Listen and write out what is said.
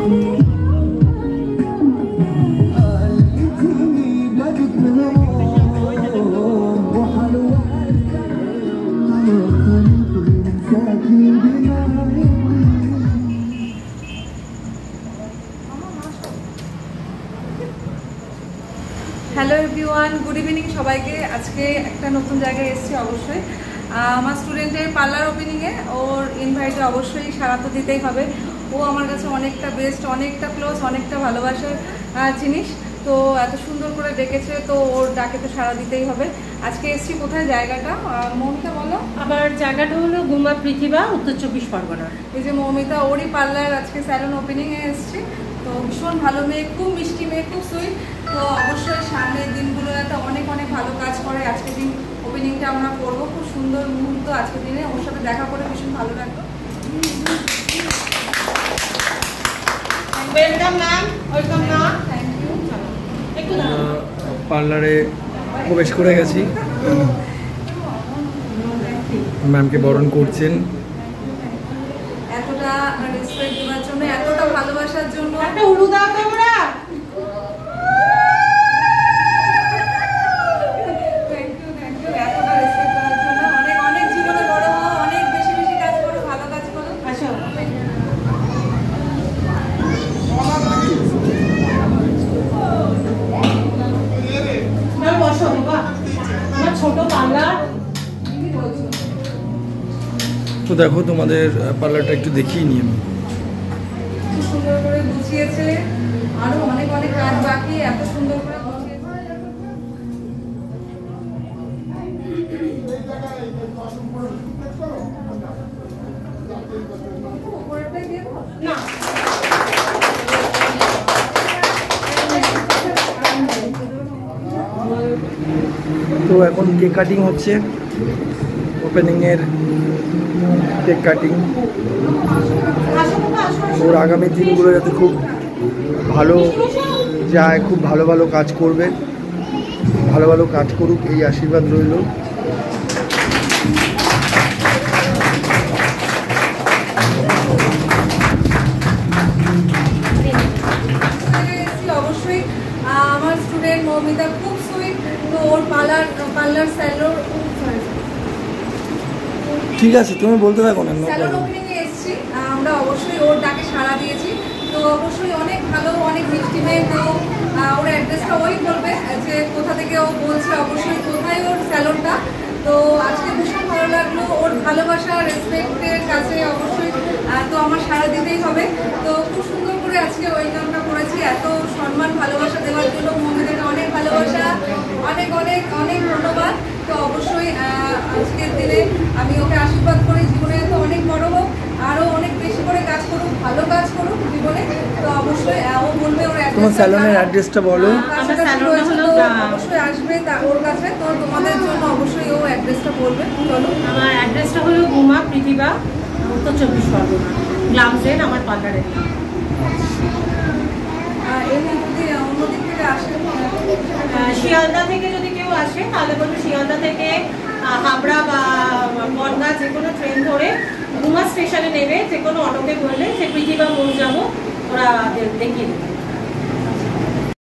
Hello everyone, good evening সবাইকে। আজকে একটা নতুন জায়গায় এসেছি। অবশ্যই আমার স্টুডেন্টের পার্লার ওপেনিংয়ে ওর ইনভাইটে অবশ্যই সাড়া তো দিতেই হবে। ও আমার কাছে অনেকটা বেস্ট, অনেকটা ক্লোজ, অনেকটা ভালোবাসার জিনিস। তো এত সুন্দর করে ডেকেছে, তো ওর ডাকে তো সাড়া দিতেই হবে। আজকে এসেছি কোথায়, জায়গাটা মৌমিতা বলো। আবার জায়গাটা হলো গুমা পৃথিবী, উত্তর 24 পরগনা। এই যে মৌমিতা, ওরই পার্লার আজকে স্যালন ওপেনিংয়ে এসেছি। তো ভীষণ ভালো মেয়ে, খুব মিষ্টি মেয়ে, খুব সুইট। তো অবশ্যই সামনের দিনগুলোতে অনেক অনেক ভালো কাজ করে। আজকের দিন ওপেনিংটা আমরা করবো, খুব সুন্দর মুহূর্ত আজকের দিনে। ওর সাথে দেখা করে ভীষণ ভালো লাগলো। Welcome ma'am, welcome ma'am. Thank you. পার্লারে প্রবেশ করে গেছি, ম্যামকে বরণ করছেন। এতটা রেসপেক্ট দেওয়ার জন্য, এতটা ভালোবাসার জন্য। একটা উলু দাও তোমরা। Thank you, thank you. এতটা রেসপেক্ট দেওয়ার জন্য। অনেক অনেক জীবনে বড় হও, অনেক বেশি বেশি কাজ করো, ভালো কাজ করো। আসো। বসো বাবা, আমার ছোট পার্লার। তো দেখো, তোমাদের পার্লারটা একটু দেখিয়ে নিয়ে আমি। খুব সুন্দর করে গুছিয়েছে, আরো অনেক অনেক কাজ বাকি। এত সুন্দর করে গুছিয়েছে। উপরেরটাই দিয়ে দেবো? না, তো এখন কেক কাটিং হচ্ছে, ওপেনিংয়ের কেক কাটিং। ওর আগামী দিনগুলো যাতে খুব ভালো যায়, খুব ভালো ভালো কাজ করবে, ভালো ভালো কাজ করুক, এই আশীর্বাদ রইল। অবশ্যই আমার স্টুডেন্ট মৌমিতা খুব সুইট। তো ওর পার্লার স্যালন, ঠিক আছে, তুমি বলতে থাকো না। স্যালন ওপেনিংয়ে এসেছি আমরা, অবশ্যই ওর ডাকে সাড়া দিয়েছি। তো অবশ্যই অনেক ভালো, অনেক মিষ্টি মেয়ে। তো ওর অ্যাড্রেসটা ওই বলবে যে কোথা থেকে ও বলছে, অবশ্যই কোথায় ওর স্যালনটা। তো আজকে ভীষণ ভালো লাগলো ওর ভালোবাসা, রেসপেক্টের কাছে অবশ্যই তো আমার সাড়া দিতেই হবে। তো খুব সুন্দর করে আজকে ওয়েলকামটা করেছি। এত সম্মান, ভালোবাসা দেওয়ার জন্য মৌমিতাকে অনেক ভালোবাসা, অনেক অনেক অনেক ধন্যবাদ। তো অবশ্যই আজকের দিনে আমি ওকে আশীর্বাদ করি, জীবনে তো অনেক বড় হোক, আরও অনেক বেশি করে কাজ করুক, ভালো কাজ করুক জীবনে। তো অবশ্যই ও বলবে ওর তোমার স্যালনের অ্যাড্রেসটা বলো। অবশ্যই আসবে ওর কাছে। তো তোমাদের জন্য অবশ্যই ও অ্যাড্রেসটা বলবে। চলো, আমার অ্যাড্রেসটা হলো গুমা পৃথিবী, উত্তর 24 পরগনা, গ্লামসেন আমার পার্লারের নাম। এমনি যদি অন্যদিক থেকে আসে, শিয়ালদা থেকে যদি কেউ আসে তাহলে বলবো শিয়ালদা থেকে হাবড়া বা বনগাঁ যে কোনো ট্রেন ধরে গুমা স্টেশনে নেবে, যে কোনো অটোকে বললে সে পৃথিবী মোড় যাবো, ওরা দেখিয়ে দেবে।